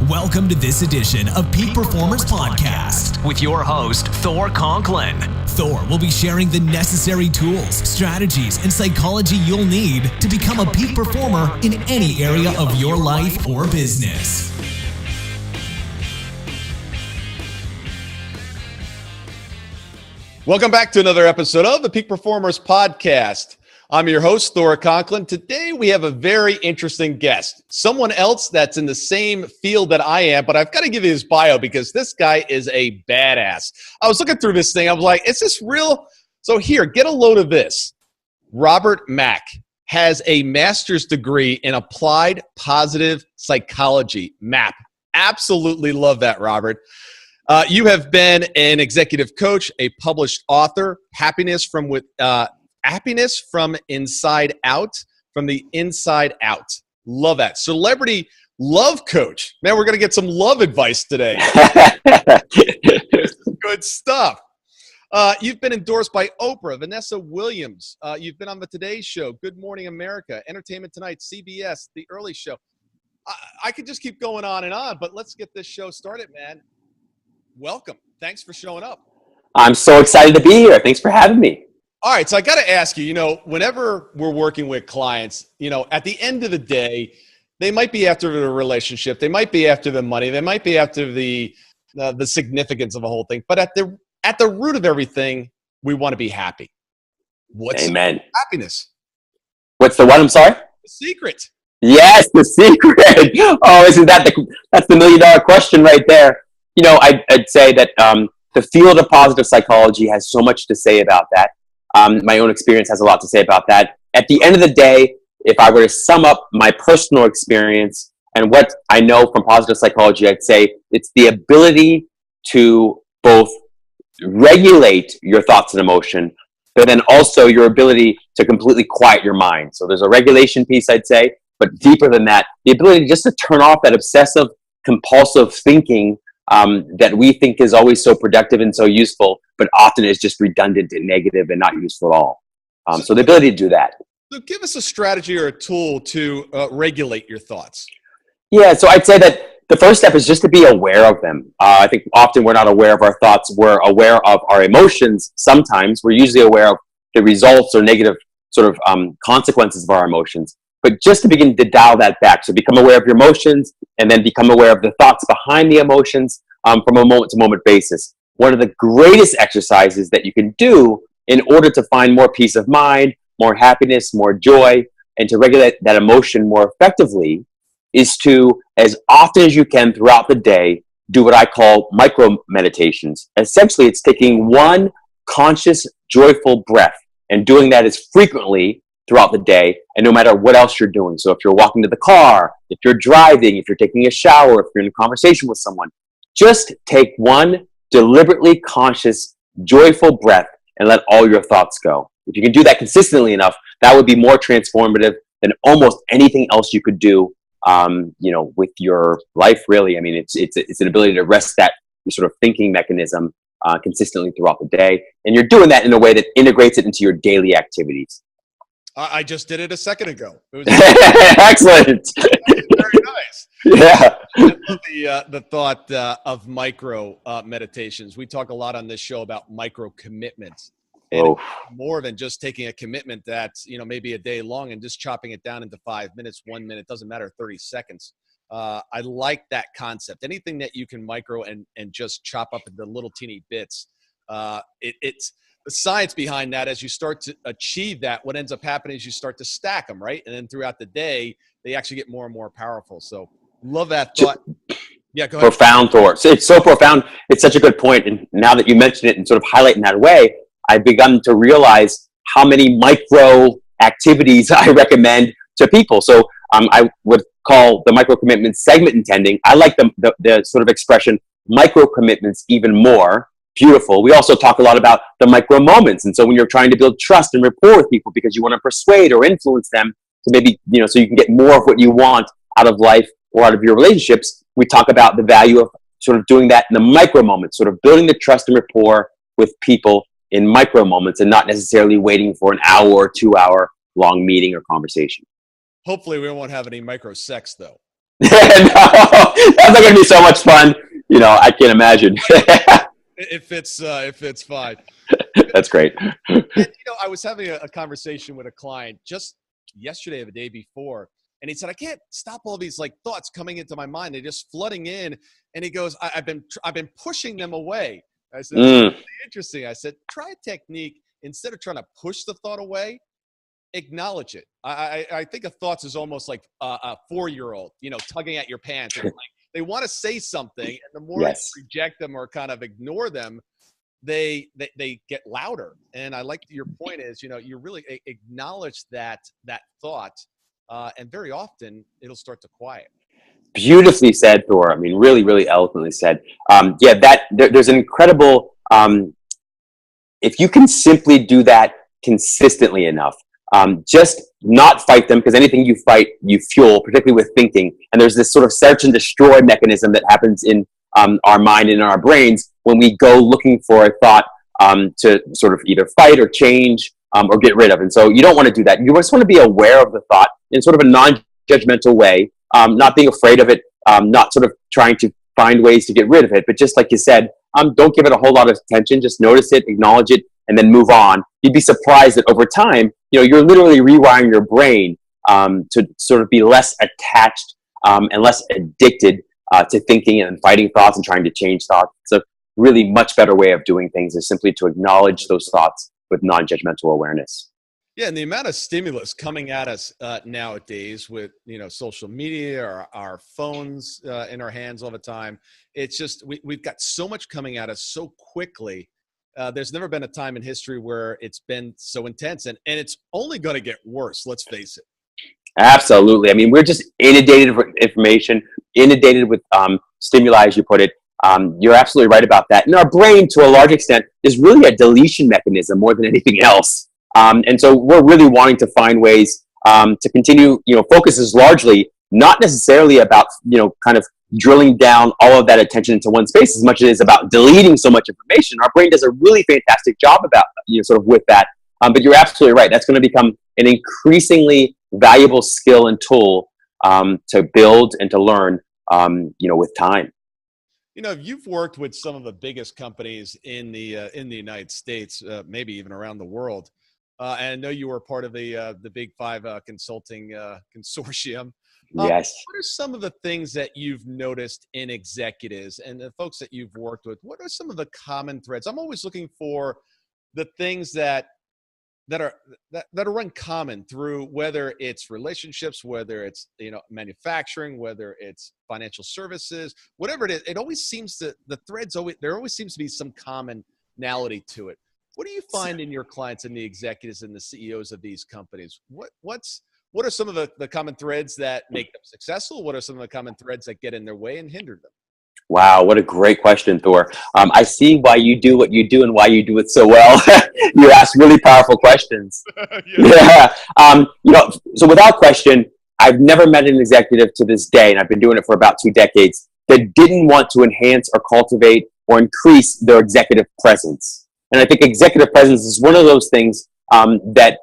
Welcome to this edition of Peak Performers Podcast with your host, Thor Conklin. Thor will be sharing the necessary tools, strategies, and psychology you'll need to become a peak performer in any area of your life or business. Welcome back to another episode of the Peak Performers Podcast. I'm your host, Thor Conklin. Today, we have a very interesting guest, someone else that's in the same field that I am, but I've got to give you his bio because this guy is a badass. I was looking through this thing. I was like, is this real? So here, get a load of this. Robert Mack has a master's degree in applied positive psychology, MAP. Absolutely love that, Robert. You have been an executive coach, a published author, happiness from inside out, from the inside out. Love that. Celebrity love coach. Man, we're going to get some love advice today. Good stuff. You've been endorsed by Oprah, Vanessa Williams. You've been on the Today Show, Good Morning America, Entertainment Tonight, CBS, The Early Show. I could just keep going on and on, but let's get this show started, man. Welcome. Thanks for showing up. I'm so excited to be here. Thanks for having me. All right, so I got to ask you, whenever we're working with clients, at the end of the day, they might be after the relationship, they might be after the money, they might be after the significance of the whole thing, but at the root of everything, we want to be happy. What's Amen. Happiness? What's the what? I'm sorry? The secret. Yes, the secret. Oh, isn't that's the $1 million question right there? I'd say that the field of positive psychology has so much to say about that. My own experience has a lot to say about that. At the end of the day, if I were to sum up my personal experience and what I know from positive psychology, I'd say it's the ability to both regulate your thoughts and emotion, but then also your ability to completely quiet your mind. So there's a regulation piece, I'd say, but deeper than that, the ability just to turn off that obsessive, compulsive thinking that we think is always so productive and so useful, but often is just redundant and negative and not useful at all. So the ability to do that. So give us a strategy or a tool to regulate your thoughts. Yeah, so I'd say that the first step is just to be aware of them. I think often we're not aware of our thoughts. We're aware of our emotions sometimes. We're usually aware of the results or negative sort of consequences of our emotions. But just to begin to dial that back, so become aware of your emotions and then become aware of the thoughts behind the emotions from a moment-to-moment basis. One of the greatest exercises that you can do in order to find more peace of mind, more happiness, more joy, and to regulate that emotion more effectively is to, as often as you can throughout the day, do what I call micro meditations. Essentially, it's taking one conscious, joyful breath and doing that as frequently throughout the day, and no matter what else you're doing. So if you're walking to the car, if you're driving, if you're taking a shower, if you're in a conversation with someone, just take one deliberately conscious, joyful breath and let all your thoughts go. If you can do that consistently enough, that would be more transformative than almost anything else you could do, with your life, really. I mean, it's an ability to rest that sort of thinking mechanism consistently throughout the day. And you're doing that in a way that integrates it into your daily activities. I just did it a second ago. It was excellent. Very nice. Yeah. The thought of micro meditations. We talk a lot on this show about micro commitments. And more than just taking a commitment that's, maybe a day long and just chopping it down into 5 minutes, 1 minute, doesn't matter, 30 seconds. I like that concept. Anything that you can micro and just chop up into little teeny bits. It's the science behind that. As you start to achieve that, what ends up happening is you start to stack them, right? And then throughout the day, they actually get more and more powerful. So love that thought. Yeah, go ahead. Profound, Thor. So it's so profound. It's such a good point. And now that you mention it and sort of highlight in that way, I've begun to realize how many micro activities I recommend to people. So I would call the micro commitments segment intending. I like the sort of expression micro commitments even more. Beautiful. We also talk a lot about the micro moments. And so when you're trying to build trust and rapport with people because you want to persuade or influence them to maybe, so you can get more of what you want out of life or out of your relationships, we talk about the value of sort of doing that in the micro moments, sort of building the trust and rapport with people in micro moments and not necessarily waiting for an hour or 2 hour long meeting or conversation. Hopefully we won't have any micro sex though. No, that's not going to be so much fun. I can't imagine. If it's fine. That's great. And, I was having a conversation with a client just yesterday or the day before, and he said, I can't stop all these like thoughts coming into my mind. They're just flooding in. And he goes, I've been pushing them away. I said, that's really interesting. I said, try a technique. Instead of trying to push the thought away, acknowledge it. I think of thoughts as almost like a 4-year-old, tugging at your pants. And like, they want to say something, and the more you reject them or kind of ignore them, they get louder. And I like your point is, you really acknowledge that thought, and very often it'll start to quiet. Beautifully said, Thor. I mean, really, really eloquently said. There's an incredible, if you can simply do that consistently enough, just not fight them, because anything you fight, you fuel, particularly with thinking. And there's this sort of search and destroy mechanism that happens in our mind and in our brains when we go looking for a thought to sort of either fight or change or get rid of. And so you don't want to do that. You just want to be aware of the thought in sort of a non-judgmental way, not being afraid of it, not sort of trying to find ways to get rid of it, but just like you said, don't give it a whole lot of attention. Just notice it, acknowledge it, and then move on. You'd be surprised that over time, you're literally rewiring your brain to sort of be less attached and less addicted to thinking and fighting thoughts and trying to change thoughts. It's a really much better way of doing things is simply to acknowledge those thoughts with non-judgmental awareness. Yeah, and the amount of stimulus coming at us nowadays with social media or our phones in our hands all the time, it's just we've got so much coming at us so quickly. There's never been a time in history where it's been so intense, and it's only going to get worse. Let's face it. Absolutely. I mean, we're just inundated with information, inundated with stimuli, as you put it. You're absolutely right about that. And our brain, to a large extent, is really a deletion mechanism more than anything else. And so we're really wanting to find ways to continue, focus is largely not necessarily about, kind of drilling down all of that attention into one space as much as it is about deleting so much information. Our brain does a really fantastic job about, sort of with that. But you're absolutely right. That's going to become an increasingly valuable skill and tool to build and to learn, with time. You've worked with some of the biggest companies in the United States, maybe even around the world. And I know you were part of the Big Five consulting consortium. Yes. What are some of the things that you've noticed in executives and the folks that you've worked with? What are some of the common threads? I'm always looking for the things that are run common through, whether it's relationships, whether it's manufacturing, whether it's financial services, whatever it is. It always seems to there always seems to be some commonality to it. What do you find in your clients and the executives and the CEOs of these companies? What are some of the common threads that make them successful? What are some of the common threads that get in their way and hinder them? Wow, what a great question, Thor. I see why you do what you do and why you do it so well. You ask really powerful questions. Yeah. So without question, I've never met an executive to this day, and I've been doing it for about 2 decades, that didn't want to enhance or cultivate or increase their executive presence. And I think executive presence is one of those things that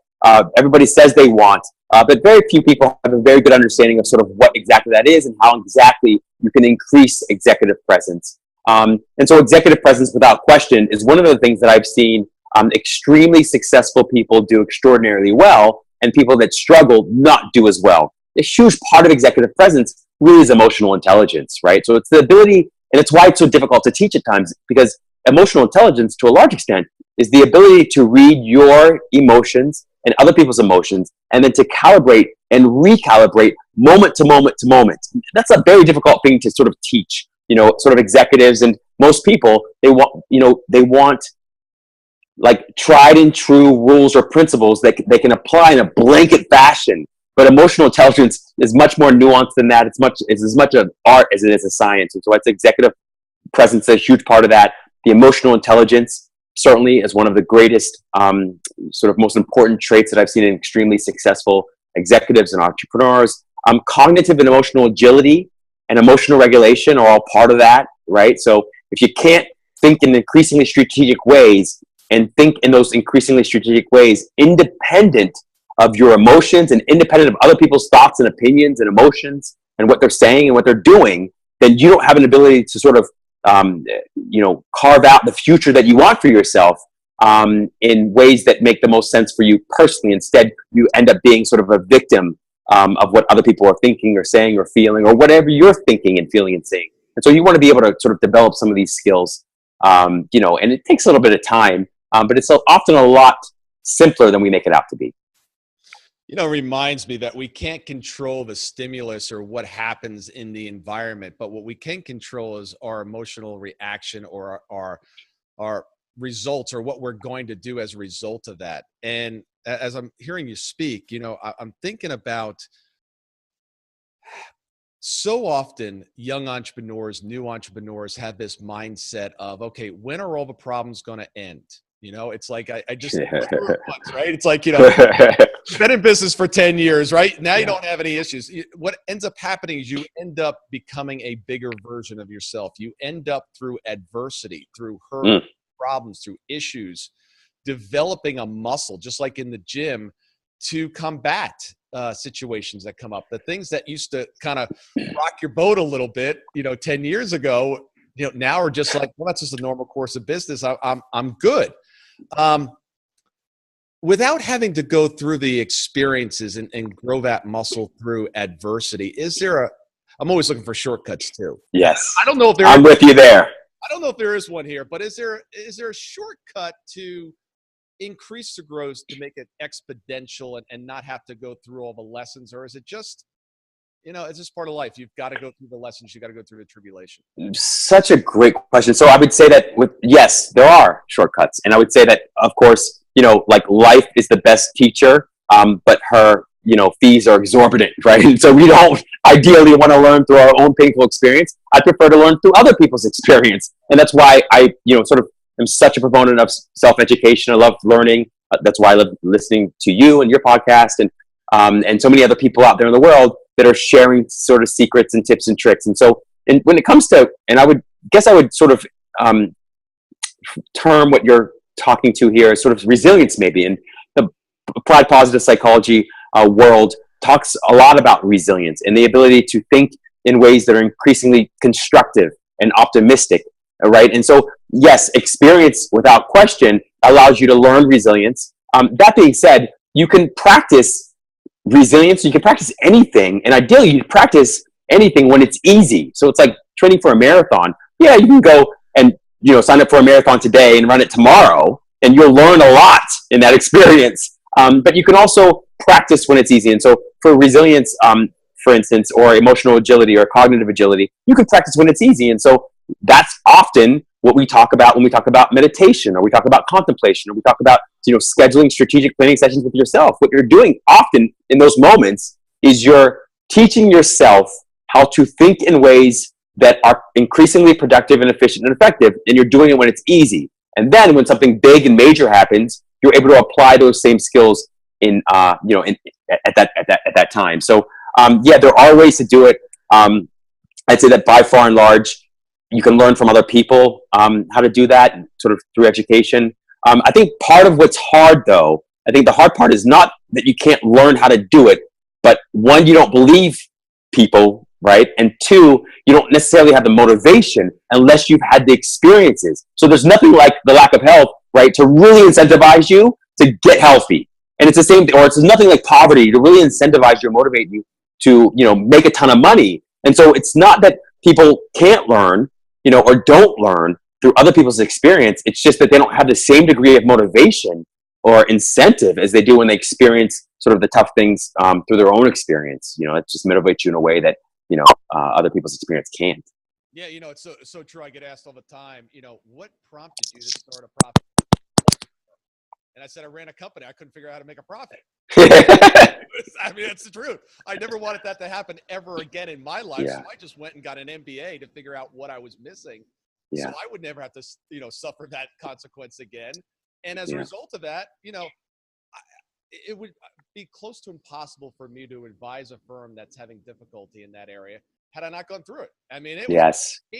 everybody says they want, but very few people have a very good understanding of sort of what exactly that is and how exactly you can increase executive presence. And so executive presence, without question, is one of the things that I've seen extremely successful people do extraordinarily well, and people that struggle not do as well. A huge part of executive presence really is emotional intelligence, right? So it's the ability, and it's why it's so difficult to teach at times, because emotional intelligence, to a large extent, is the ability to read your emotions and other people's emotions, and then to calibrate and recalibrate moment to moment to moment. That's a very difficult thing to sort of teach, sort of executives and most people. They want like tried and true rules or principles that they can apply in a blanket fashion. But emotional intelligence is much more nuanced than that. It's as much an art as it is a science. And so it's executive presence, a huge part of that. The emotional intelligence certainly is one of the greatest, sort of most important traits that I've seen in extremely successful executives and entrepreneurs. Cognitive and emotional agility and emotional regulation are all part of that, right? So if you can't think in increasingly strategic ways and think in those increasingly strategic ways, independent of your emotions and independent of other people's thoughts and opinions and emotions, and what they're saying and what they're doing, then you don't have an ability to sort of, carve out the future that you want for yourself in ways that make the most sense for you personally. Instead, you end up being sort of a victim of what other people are thinking or saying or feeling, or whatever you're thinking and feeling and saying. And so you want to be able to sort of develop some of these skills, and it takes a little bit of time, but it's often a lot simpler than we make it out to be. Reminds me that we can't control the stimulus or what happens in the environment, but what we can control is our emotional reaction or our results, or what we're going to do as a result of that. And as I'm hearing you speak, I'm thinking about so often young entrepreneurs, new entrepreneurs have this mindset of, okay, when are all the problems going to end? It's like, I just went through it once, right? It's like, been in business for 10 years, right? Now you don't have any issues. What ends up happening is you end up becoming a bigger version of yourself. You end up through adversity, through hurt, problems, through issues, developing a muscle, just like in the gym, to combat situations that come up. The things that used to kind of rock your boat a little bit, 10 years ago, now are just like, well, that's just a normal course of business. I'm good. Without having to go through the experiences and grow that muscle through adversity, I'm always looking for shortcuts too. Yes. I don't know if I'm with you there. I don't know if there is one here, but is there a shortcut to increase the growth, to make it exponential and not have to go through all the lessons? Or is it just, it's just part of life? You've got to go through the lessons. You've got to go through the tribulation. Such a great question. So I would say that yes, there are shortcuts. And I would say that, of course, like life is the best teacher, but her, fees are exorbitant, right? And so we don't ideally want to learn through our own painful experience. I prefer to learn through other people's experience. And that's why I, sort of am such a proponent of self-education. I love learning. That's why I love listening to you and your podcast and so many other people out there in the world that are sharing sort of secrets and tips and tricks. And so, when it comes to, and I would sort of term what you're talking to here as sort of resilience, maybe. And the applied positive psychology world talks a lot about resilience and the ability to think in ways that are increasingly constructive and optimistic, right? And so, yes, experience without question allows you to learn resilience. That being said, you can practice resilience. You can practice anything, and ideally, you practice anything when it's easy. So it's like training for a marathon. Yeah, you can go and sign up for a marathon today and run it tomorrow, and you'll learn a lot in that experience. But you can also practice when it's easy. And so for resilience, for instance, or emotional agility or cognitive agility, you can practice when it's easy. And so that's often what we talk about when we talk about meditation, or we talk about contemplation, or we talk about scheduling strategic planning sessions with yourself. What you're doing often in those moments is you're teaching yourself how to think in ways that are increasingly productive and efficient and effective, and you're doing it when it's easy. And then when something big and major happens, you're able to apply those same skills at that time. So there are ways to do it. I'd say that by far and large, you can learn from other people how to do that, sort of through education. I think part of what's hard, though, I think the hard part is not that you can't learn how to do it, but one, you don't believe people, right? And two, you don't necessarily have the motivation unless you've had the experiences. So there's nothing like the lack of health, right, to really incentivize you to get healthy. And it's the same, or it's nothing like poverty to really incentivize you or motivate you to, make a ton of money. And so it's not that people can't learn, or don't learn through other people's experience. It's just that they don't have the same degree of motivation or incentive as they do when they experience sort of the tough things through their own experience. It just motivates you in a way that, other people's experience can't. Yeah, it's so true. I get asked all the time, what prompted you to start a profit? And I said, I ran a company. I couldn't figure out how to make a profit. I mean, that's the truth. I never wanted that to happen ever again in my life. Yeah. So I just went and got an MBA to figure out what I was missing. Yeah. So I would never have to, suffer that consequence again. And as a result of that, it would be close to impossible for me to advise a firm that's having difficulty in that area had I not gone through it. I mean, it was a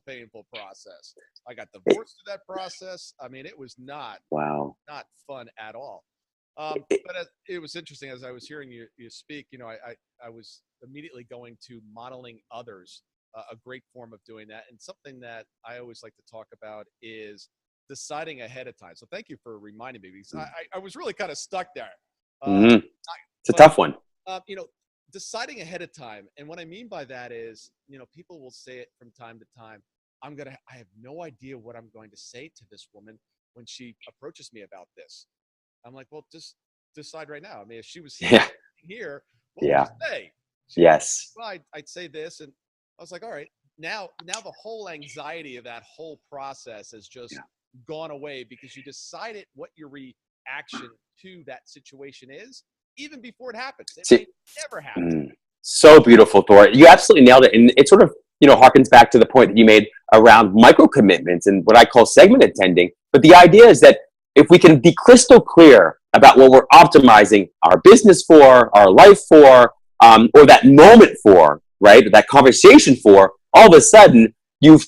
painful process. I got divorced through that process. I mean, it was not fun at all. It was interesting as I was hearing you speak. I was immediately going to modeling others, a great form of doing that. And something that I always like to talk about is deciding ahead of time. So thank you for reminding me, because I was really kind of stuck there. It's a tough one. Deciding ahead of time. And what I mean by that is, people will say it from time to time. I have no idea what I'm going to say to this woman when she approaches me about this. I'm like, well, just decide right now. I mean, if she was here, what would you say? Yes. Well, I'd say this. And I was like, all right, now the whole anxiety of that whole process has just gone away, because you decided what your reaction to that situation is, even before it happens. It never happens. So beautiful, Thor. You absolutely nailed it. And it sort of, harkens back to the point that you made around micro commitments and what I call segment attending. But the idea is that if we can be crystal clear about what we're optimizing our business for, our life for, or that moment for, right, that conversation for, all of a sudden you've,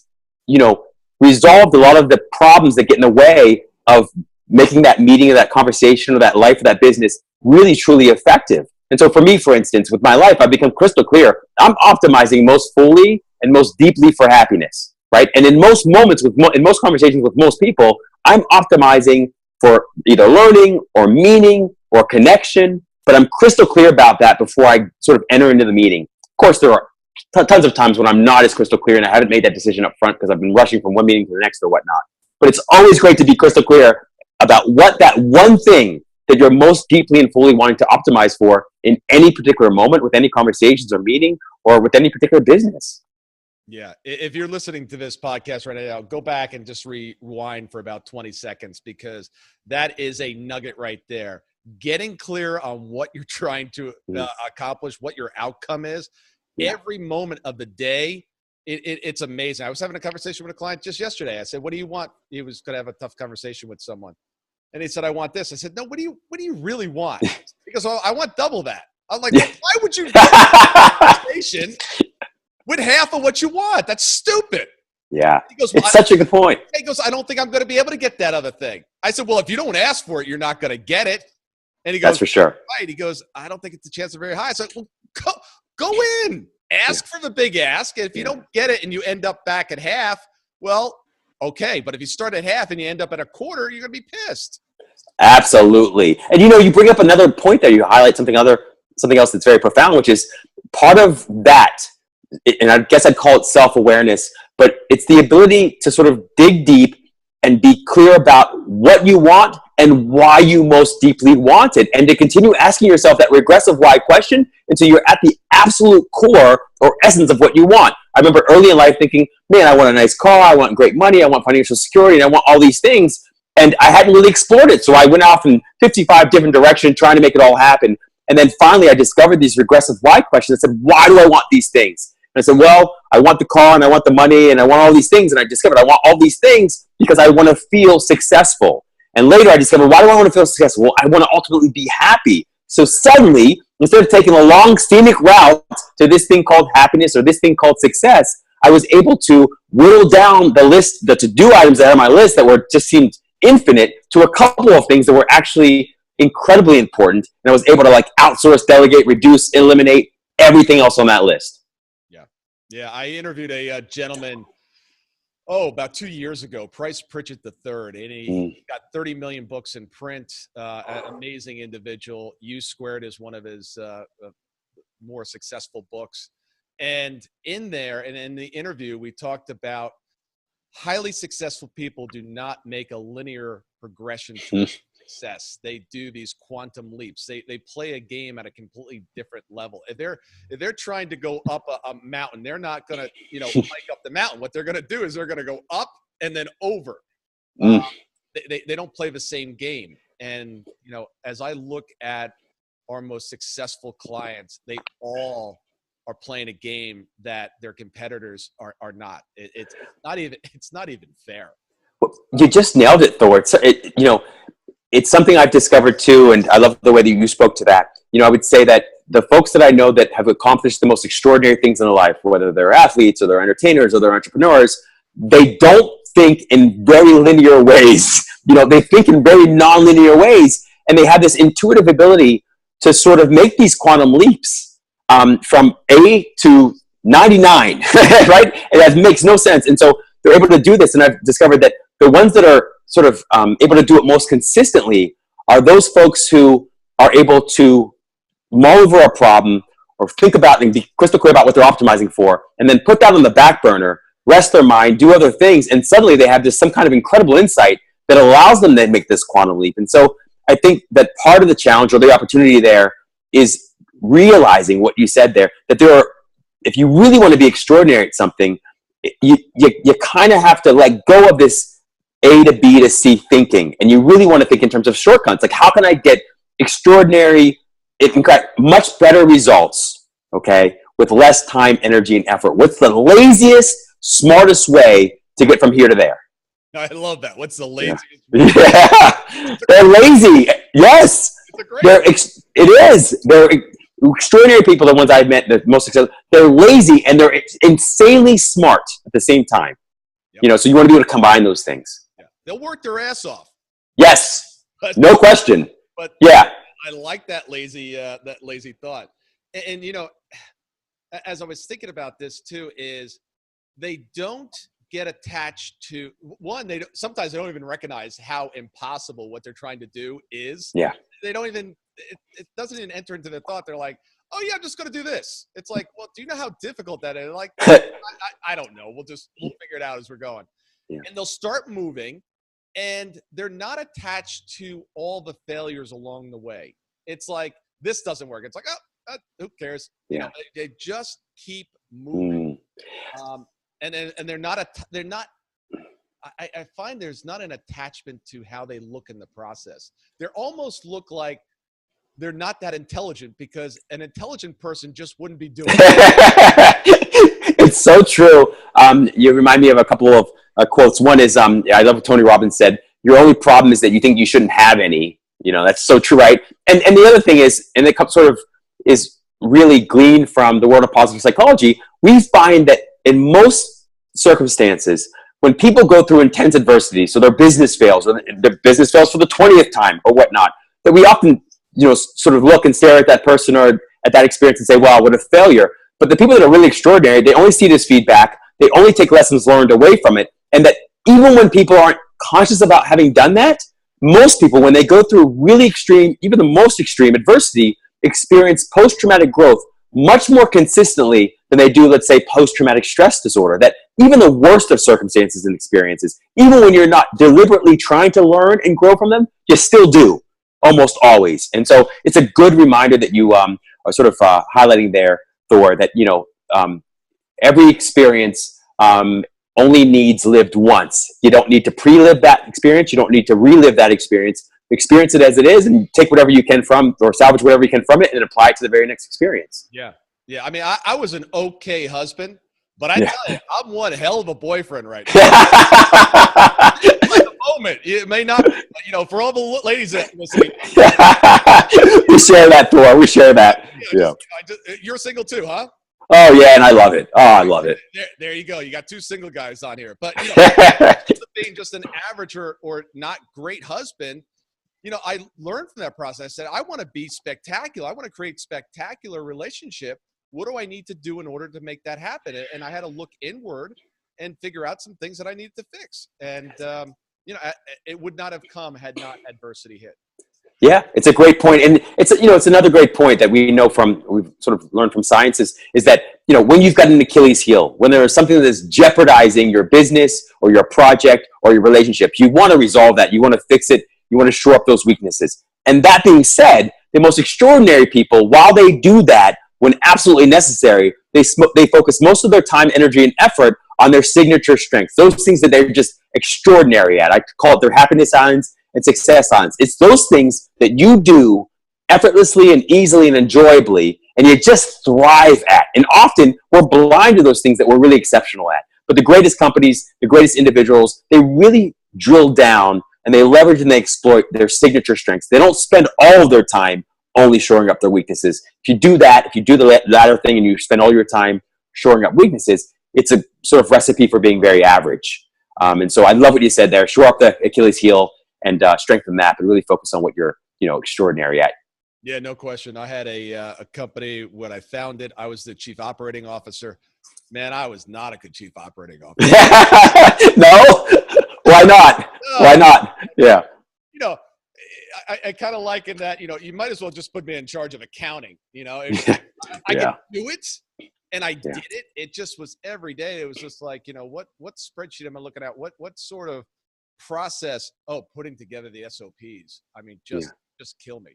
resolved a lot of the problems that get in the way of making that meeting or that conversation or that life or that business really, truly effective. And so for me, for instance, with my life, I've become crystal clear. I'm optimizing most fully and most deeply for happiness, right? And in most moments, in most conversations with most people, I'm optimizing for either learning or meaning or connection, but I'm crystal clear about that before I sort of enter into the meeting. Of course, there are tons of times when I'm not as crystal clear and I haven't made that decision up front because I've been rushing from one meeting to the next or whatnot. But it's always great to be crystal clear about what that one thing that you're most deeply and fully wanting to optimize for in any particular moment with any conversations or meeting or with any particular business. Yeah. If you're listening to this podcast right now, go back and just rewind for about 20 seconds, because that is a nugget right there. Getting clear on what you're trying to accomplish, what your outcome is, every moment of the day. It's amazing. I was having a conversation with a client just yesterday. I said, what do you want? He was going to have a tough conversation with someone. And he said, I want this. I said, no, what do you really want? He goes, oh, I want double that. I'm like, well, why would you have a conversation with half of what you want? That's stupid. Yeah. He goes, well, it's such a good point. He goes, I don't think I'm going to be able to get that other thing. I said, well, if you don't ask for it, you're not going to get it. And he goes, that's for sure. Right. He goes, I don't think it's a chance of very high. I said, well, go in, ask for the big ask. And if you don't get it and you end up back at half, well, okay. But if you start at half and you end up at a quarter, you're going to be pissed. Absolutely. And you bring up another point there. You highlight something else that's very profound, which is part of that. And I guess I'd call it self-awareness, but it's the ability to sort of dig deep and be clear about what you want and why you most deeply want it, and to continue asking yourself that regressive why question until you're at the absolute core or essence of what you want. I remember early in life thinking, man, I want a nice car, I want great money, I want financial security, and I want all these things, and I hadn't really explored it. So I went off in 55 different directions trying to make it all happen. And then finally I discovered these regressive why questions. I said, why do I want these things? And I said, well, I want the car and I want the money and I want all these things. And I discovered I want all these things because I want to feel successful. And later I discovered, why do I want to feel successful? Well, I want to ultimately be happy. So suddenly, instead of taking a long scenic route to this thing called happiness or this thing called success, I was able to whittle down the list, the to-do items that are on my list that were just seemed infinite, to a couple of things that were actually incredibly important. And I was able to outsource, delegate, reduce, eliminate everything else on that list. Yeah, I interviewed a gentleman, about 2 years ago, Price Pritchett III, and he got 30 million books in print, an amazing individual. U Squared is one of his more successful books. And in there, and in the interview, we talked about highly successful people do not make a linear progression to success. They do these quantum leaps. They play a game at a completely different level. If they're trying to go up a mountain, they're not going to hike up the mountain. What they're going to do is they're going to go up and then over. They don't play the same game. And as I look at our most successful clients, they all are playing a game that their competitors are not. It's not even fair. Well, you just nailed it, Thor. It's something I've discovered too, and I love the way that you spoke to that. I would say that the folks that I know that have accomplished the most extraordinary things in their life, whether they're athletes or they're entertainers or they're entrepreneurs, they don't think in very linear ways. They think in very non-linear ways. and they have this intuitive ability to sort of make these quantum leaps from A to 99, right? And that makes no sense. And so they're able to do this. And I've discovered that the ones that are sort of able to do it most consistently are those folks who are able to mull over a problem or think about and be crystal clear about what they're optimizing for, and then put that on the back burner, rest their mind, do other things, and suddenly they have this some kind of incredible insight that allows them to make this quantum leap. And so I think that part of the challenge or the opportunity there is realizing what you said there, that there are, if you really want to be extraordinary at something, you kind of have to let go of this A to B to C thinking, and you really want to think in terms of shortcuts. Like, how can I get extraordinary, much better results, okay, with less time, energy, and effort? What's the laziest, smartest way to get from here to there? I love that. What's the laziest? Yeah, they're lazy. Yes, it is. They're extraordinary people, the ones I've met, the most successful. They're lazy and they're insanely smart at the same time. Yep. So you want to be able to combine those things. Yeah. They'll work their ass off. Yes, no question. But yeah, I like that lazy thought. And as I was thinking about this too, is they don't get attached to one. Sometimes they don't even recognize how impossible what they're trying to do is. Yeah. They don't even. It doesn't even enter into their thought. They're like, oh yeah, I'm just going to do this. It's like, well, do you know how difficult that is? They're like, I don't know. We'll figure it out as we're going. Yeah. And they'll start moving, and they're not attached to all the failures along the way. It's like, this doesn't work. It's like, oh, who cares? Yeah. They just keep moving. And they're not. I find there's not an attachment to how they look in the process. They almost look like they're not that intelligent, because an intelligent person just wouldn't be doing it. It's so true. You remind me of a couple of quotes. One is, I love what Tony Robbins said, your only problem is that you think you shouldn't have any. That's so true, right? And the other thing is, and it sort of is really gleaned from the world of positive psychology, we find that in most circumstances, when people go through intense adversity, so their business fails, or their business fails for the 20th time or whatnot, that we often sort of look and stare at that person or at that experience and say, wow, what a failure. But the people that are really extraordinary, they only see this feedback, they only take lessons learned away from it, and that even when people aren't conscious about having done that, most people, when they go through really extreme, even the most extreme adversity, experience post-traumatic growth much more consistently than they do, let's say, post-traumatic stress disorder. That even the worst of circumstances and experiences, even when you're not deliberately trying to learn and grow from them, you still do, almost always. And so it's a good reminder that you are sort of highlighting there, Thor, that every experience only needs lived once. You don't need to pre-live that experience. You don't need to relive that experience. Experience it as it is, and take whatever you can from, or salvage whatever you can from it, and apply it to the very next experience. Yeah. I mean, I was an okay husband, but I tell you, I'm one hell of a boyfriend right now. At the moment, it may not, for all the ladies that listening. We share that, Thor. We share that. Yeah. You're single too, huh? Oh yeah, and I love it. Oh, I love it. There you go. You got two single guys on here, but being just an average or not great husband. I learned from that process. I said, I want to be spectacular. I want to create spectacular relationship. What do I need to do in order to make that happen? And I had to look inward and figure out some things that I needed to fix. And, it would not have come had not adversity hit. Yeah, it's a great point. And it's another great point that we've sort of learned from science is that, when you've got an Achilles heel, when there is something that is jeopardizing your business or your project or your relationship, you want to resolve that. You want to fix it. You want to shore up those weaknesses. And that being said, the most extraordinary people, while they do that when absolutely necessary, they focus most of their time, energy, and effort on their signature strengths, those things that they're just extraordinary at. I call it their happiness islands and success islands. It's those things that you do effortlessly and easily and enjoyably, and you just thrive at. And often we're blind to those things that we're really exceptional at. But the greatest companies, the greatest individuals, they really drill down and they leverage and they exploit their signature strengths. They don't spend all of their time only shoring up their weaknesses. If you do that, if you do the latter thing and you spend all your time shoring up weaknesses, it's a sort of recipe for being very average. And so I love what you said there. Shore up the Achilles heel and strengthen that, but really focus on what you're extraordinary at. Yeah, no question. I had a company when I founded. I was the chief operating officer. Man, I was not a good chief operating officer. No? Why not? Why not? Yeah. I kind of liken that, you might as well just put me in charge of accounting. I could do it, and I did it. It just was every day. It was just like, what spreadsheet am I looking at? What sort of process? Oh, putting together the SOPs. I mean, just kill me.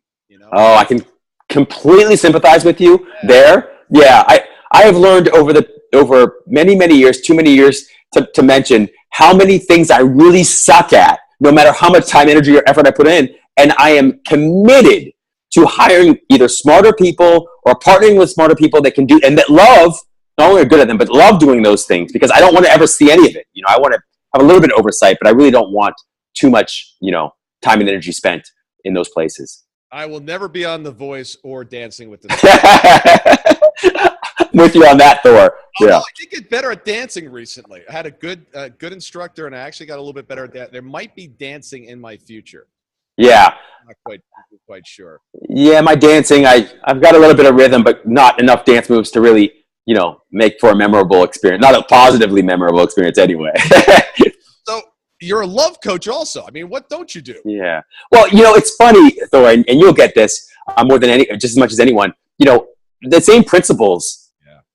Oh, I can completely sympathize with you there. Yeah, I have learned over many, many years, too many years to mention how many things I really suck at, no matter how much time, energy, or effort I put in. And I am committed to hiring either smarter people or partnering with smarter people that can do, and that love, not only are good at them, but love doing those things, because I don't want to ever see any of it. I want to have a little bit of oversight, but I really don't want too much, time and energy spent in those places. I will never be on The Voice or Dancing with the I'm with you on that, Thor. Yeah. I did get better at dancing recently. I had a good instructor, and I actually got a little bit better at that. There might be dancing in my future. Yeah. I'm not quite sure. Yeah, my dancing, I've got a little bit of rhythm, but not enough dance moves to really, make for a memorable experience. Not a positively memorable experience anyway. So you're a love coach also. I mean, what don't you do? Yeah. Well, it's funny, Thor, and you'll get this just as much as anyone. The same principles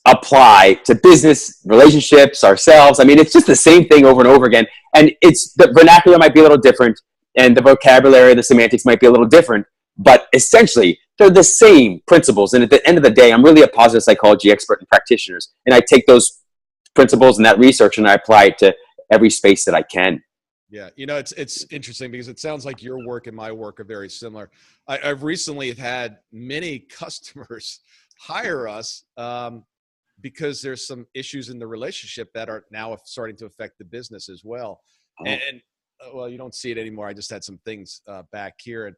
apply to business, relationships, ourselves. I mean, it's just the same thing over and over again. And the vernacular might be a little different, and the vocabulary, the semantics might be a little different, but essentially they're the same principles. And at the end of the day, I'm really a positive psychology expert and practitioners. And I take those principles and that research and I apply it to every space that I can. Yeah. It's interesting because it sounds like your work and my work are very similar. I've recently had many customers hire us because there's some issues in the relationship that are now starting to affect the business as well. Oh. And well, you don't see it anymore. I just had some things back here.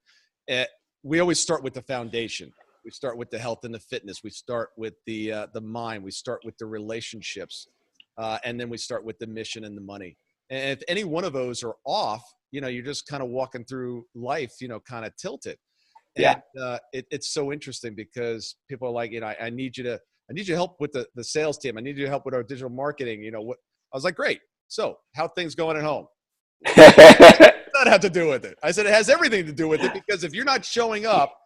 And we always start with the foundation. We start with the health and the fitness. We start with the mind. We start with the relationships. And then we start with the mission and the money. And if any one of those are off, you're just kind of walking through life, kind of tilted. Yeah. And it's so interesting because people are like, I need you to help with the sales team. I need you to help with our digital marketing. I was like, great. So how things going at home? What does that have to do with it? I said, it has everything to do with it, because if you're not showing up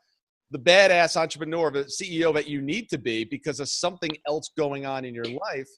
the badass entrepreneur, the CEO that you need to be because of something else going on in your life,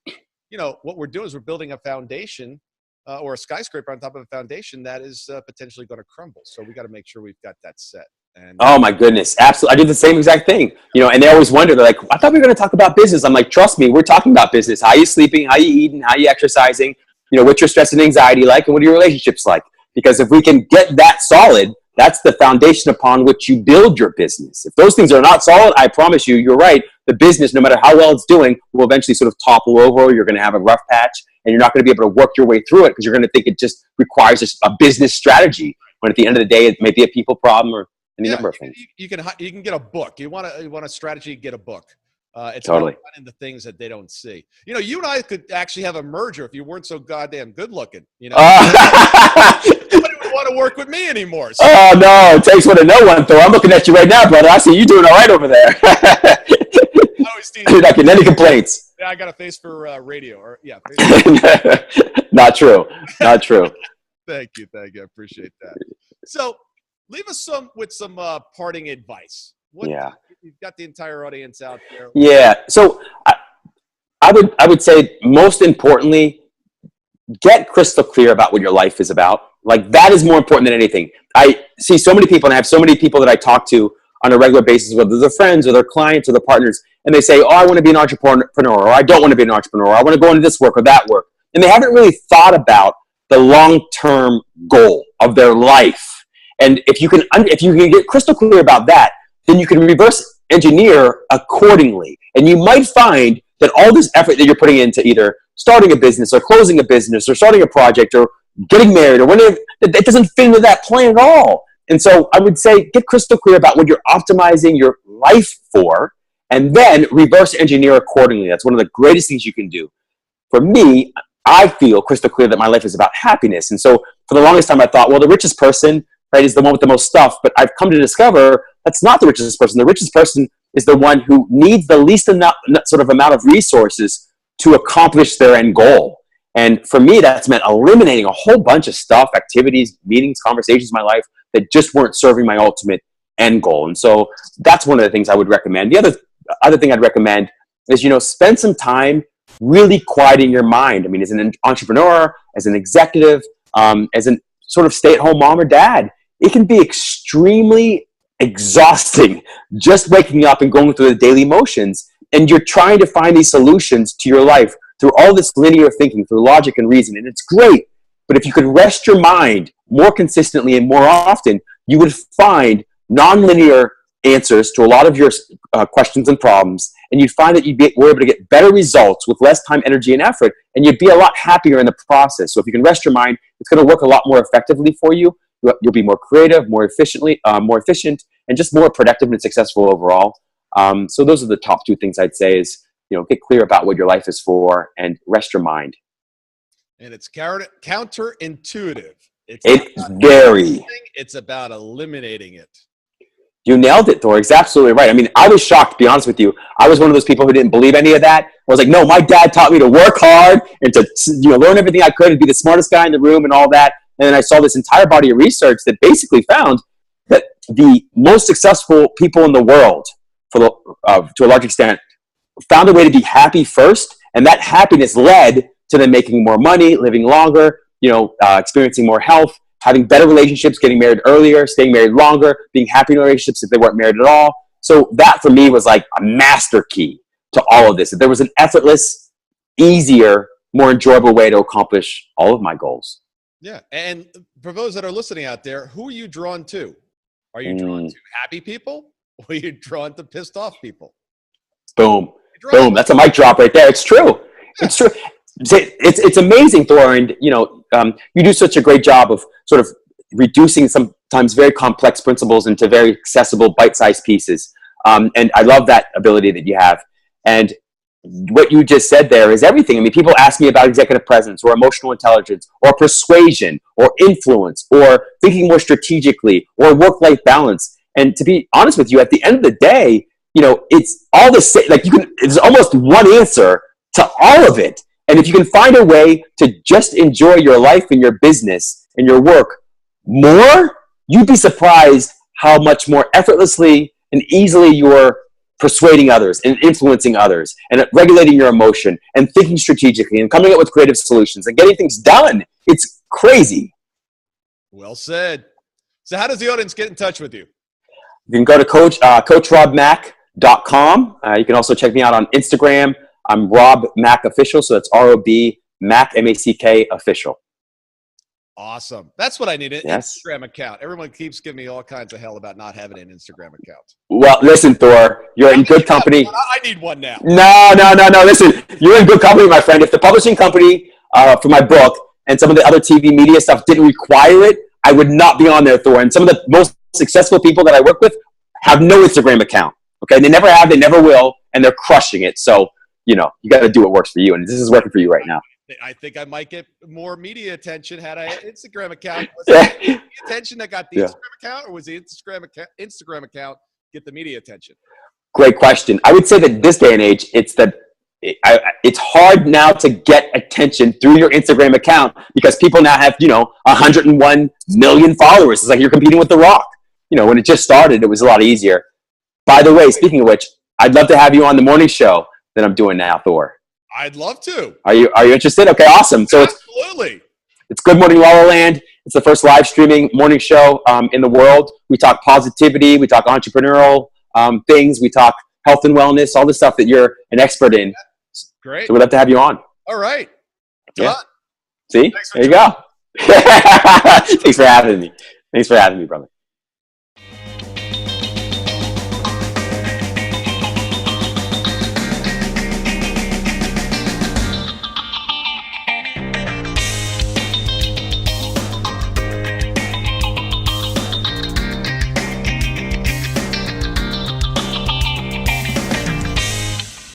what we're doing is we're building a foundation or a skyscraper on top of a foundation that is potentially going to crumble. So we got to make sure we've got that set. And oh my goodness, absolutely. I do the same exact thing, and they always wonder, they're like, I thought we were going to talk about business. I'm like, trust me, we're talking about business. How you sleeping, how you eating, how you exercising, what's your stress and anxiety like, and what are your relationships like? Because if we can get that solid, that's the foundation upon which you build your business. If those things are not solid, I promise you, you're right. The business, no matter how well it's doing, will eventually sort of topple over. You're going to have a rough patch, and you're not going to be able to work your way through it because you're going to think it just requires a business strategy, when at the end of the day, it may be a people problem or any number of things. You can get a book. You want a strategy, get a book. It's totally finding the things that they don't see. You and I could actually have a merger if you weren't so goddamn good looking. Nobody would want to work with me anymore. So. Oh no, it takes one to know one, Thor. I'm looking at you right now, brother. I see you doing all right over there. You're not getting any complaints. Yeah, I got a face for radio. Or Not true. Not true. Thank you. I appreciate that. So, leave us with some parting advice. You've got the entire audience out there. Yeah. So I would say, most importantly, get crystal clear about what your life is about. Like, that is more important than anything. I see so many people, and I have so many people that I talk to on a regular basis, whether they're friends or their clients or their partners, and they say, oh, I want to be an entrepreneur, or I don't want to be an entrepreneur, or I want to go into this work or that work. And they haven't really thought about the long-term goal of their life. And if you can get crystal clear about that, then you can reverse engineer accordingly. And you might find that all this effort that you're putting into either starting a business or closing a business or starting a project or getting married or whatever, it doesn't fit into that plan at all. And so I would say, get crystal clear about what you're optimizing your life for, and then reverse engineer accordingly. That's one of the greatest things you can do. For me, I feel crystal clear that my life is about happiness. And so for the longest time, I thought, well, the richest person, right, is the one with the most stuff. But I've come to discover that's not the richest person. The richest person is the one who needs the least amount of resources to accomplish their end goal. And for me, that's meant eliminating a whole bunch of stuff, activities, meetings, conversations in my life that just weren't serving my ultimate end goal. And so that's one of the things I would recommend. The other thing I'd recommend is, spend some time really quieting your mind. I mean, as an entrepreneur, as an executive, as a sort of stay-at-home mom or dad, it can be extremely exhausting just waking up and going through the daily motions. And you're trying to find these solutions to your life through all this linear thinking, through logic and reason. And it's great. But if you could rest your mind more consistently and more often, you would find nonlinear answers to a lot of your questions and problems. And you'd find that were able to get better results with less time, energy, and effort. And you'd be a lot happier in the process. So if you can rest your mind, it's going to work a lot more effectively for you. You'll be more creative, more efficient, and just more productive and successful overall. So those are the top two things I'd say is, get clear about what your life is for and rest your mind. And it's counterintuitive. It's about eliminating it. You nailed it, Thor. It's absolutely right. I mean, I was shocked, to be honest with you. I was one of those people who didn't believe any of that. I was like, no, my dad taught me to work hard and to learn everything I could and be the smartest guy in the room and all that. And then I saw this entire body of research that basically found that the most successful people in the world, to a large extent, found a way to be happy first, and that happiness led to them making more money, living longer, experiencing more health, having better relationships, getting married earlier, staying married longer, being happy in relationships if they weren't married at all. So that for me was like a master key to all of this. That there was an effortless, easier, more enjoyable way to accomplish all of my goals. Yeah. And for those that are listening out there, who are you drawn to? Are you drawn to happy people, or are you drawn to pissed off people? Boom. Boom. That's a mic drop right there. It's true. Yeah. It's true. It's amazing, Thor. And, you do such a great job of sort of reducing sometimes very complex principles into very accessible bite-sized pieces. And I love that ability that you have. And what you just said there is everything. I mean, people ask me about executive presence or emotional intelligence or persuasion or influence or thinking more strategically or work-life balance. And to be honest with you, at the end of the day, it's all the same. Like there's almost one answer to all of it. And if you can find a way to just enjoy your life and your business and your work more, you'd be surprised how much more effortlessly and easily you're persuading others and influencing others and regulating your emotion and thinking strategically and coming up with creative solutions and getting things done. It's crazy. Well said. So how does the audience get in touch with you? You can go to coachrobmack.com. You can also check me out on Instagram. I'm Rob Mack Official, so that's ROB Mack MACK Official. Awesome. That's what I need, an yes. Instagram account. Everyone keeps giving me all kinds of hell about not having an Instagram account. Well, listen, Thor, you're in good company. I need one now. No. Listen, you're in good company, my friend. If the publishing company for my book and some of the other TV media stuff didn't require it, I would not be on there, Thor. And some of the most successful people that I work with have no Instagram account. Okay, they never have, they never will, and they're crushing it. So, you got to do what works for you, and this is working for you right now. I think I might get more media attention had I had an Instagram account. Was it the media attention that got the Instagram account, or was the Instagram account get the media attention? Great question. I would say that this day and age, it's hard now to get attention through your Instagram account because people now have 101 million followers. It's like you're competing with The Rock. When it just started, it was a lot easier. By the way, speaking of which, I'd love to have you on the morning show that I'm doing now, Thor. I'd love to. Are you interested? Okay, awesome. So absolutely. It's Good Morning LaLa Land. It's the first live streaming morning show in the world. We talk positivity. We talk entrepreneurial things. We talk health and wellness, all the stuff that you're an expert in. Great. So we'd love to have you on. All right. Yeah. See? There you go. Thanks for having me. Thanks for having me, brother.